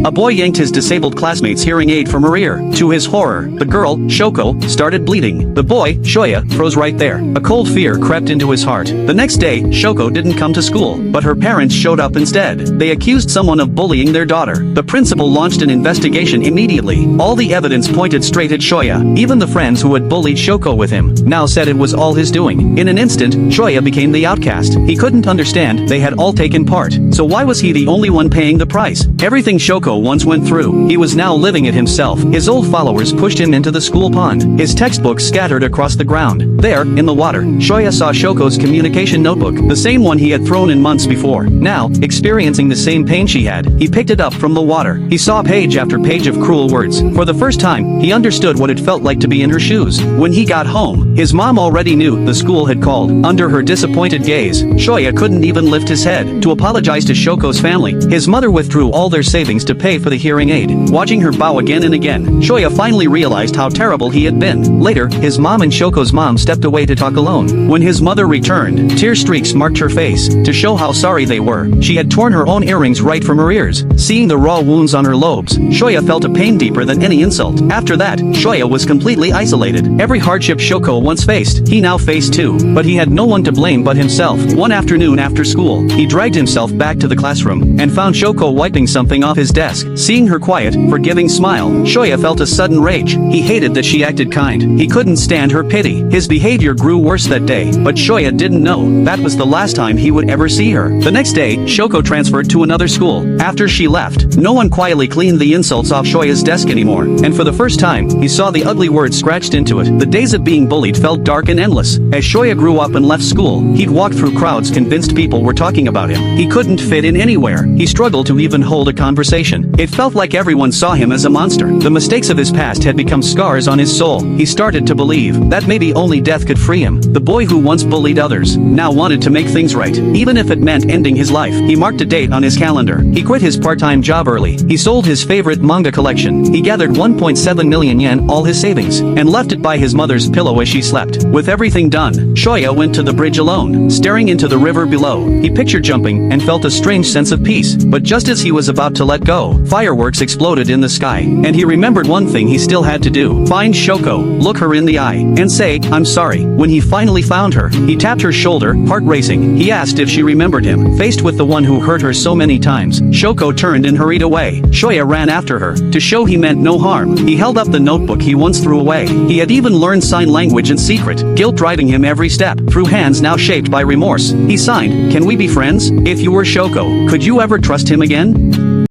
A boy yanked his disabled classmate's hearing aid from her ear. To his horror, the girl, Shoko, started bleeding. The boy, Shoya, froze right there. A cold fear crept into his heart. The next day, Shoko didn't come to school, but her parents showed up instead. They accused someone of bullying their daughter. The principal launched an investigation immediately. All the evidence pointed straight at Shoya. Even the friends who had bullied Shoko with him now said it was all his doing. In an instant, Shoya became the outcast. He couldn't understand they had all taken part. So why was he the only one paying the price? Everything Shoko once went through, he was now living it himself. His old followers pushed him into the school pond. His textbooks scattered across the ground. There, in the water, Shoya saw Shoko's communication notebook, the same one he had thrown in months before. Now, experiencing the same pain she had, he picked it up from the water. He saw page after page of cruel words. For the first time, he understood what it felt like to be in her shoes. When he got home, his mom already knew the school had called. Under her disappointed gaze, Shoya couldn't even lift his head to apologize to Shoko's family. His mother withdrew all their savings to pay for the hearing aid. Watching her bow again and again, Shoya finally realized how terrible he had been. Later, his mom and Shoko's mom stepped away to talk alone. When his mother returned, tear streaks marked her face. To show how sorry they were, she had torn her own earrings right from her ears. Seeing the raw wounds on her lobes, Shoya felt a pain deeper than any insult. After that, Shoya was completely isolated. Every hardship Shoko once faced, he now faced too. But he had no one to blame but himself. One afternoon after school, he dragged himself back to the classroom and found Shoko wiping something off his desk. Seeing her quiet, forgiving smile, Shoya felt a sudden rage. He hated that she acted kind. He couldn't stand her pity. His behavior grew worse that day, but Shoya didn't know that was the last time he would ever see her. The next day, Shoko transferred to another school. After she left, no one quietly cleaned the insults off Shoya's desk anymore, and for the first time, he saw the ugly words scratched into it. The days of being bullied felt dark and endless. As Shoya grew up and left school, he'd walk through crowds convinced people were talking about him. He couldn't fit in anywhere. He struggled to even hold a conversation. It felt like everyone saw him as a monster. The mistakes of his past had become scars on his soul. He started to believe that maybe only death could free him. The boy who once bullied others now wanted to make things right, even if it meant ending his life. He marked a date on his calendar. He quit his part-time job early. He sold his favorite manga collection. He gathered 1.7 million yen, all his savings, and left it by his mother's pillow as she slept. With everything done, Shoya went to the bridge alone. Staring into the river below, he pictured jumping and felt a strange sense of peace. But just as he was about to let go, fireworks exploded in the sky, and he remembered one thing he still had to do: find Shoko, look her in the eye, and say, "I'm sorry." When he finally found her, he tapped her shoulder, heart racing. He asked if she remembered him. Faced with the one who hurt her so many times, Shoko turned and hurried away. Shoya ran after her. To show he meant no harm, he held up the notebook he once threw away. He had even learned sign language in secret, guilt driving him every step. Through hands now shaped by remorse, he signed, "Can we be friends? If you were Shoko, could you ever trust him again?"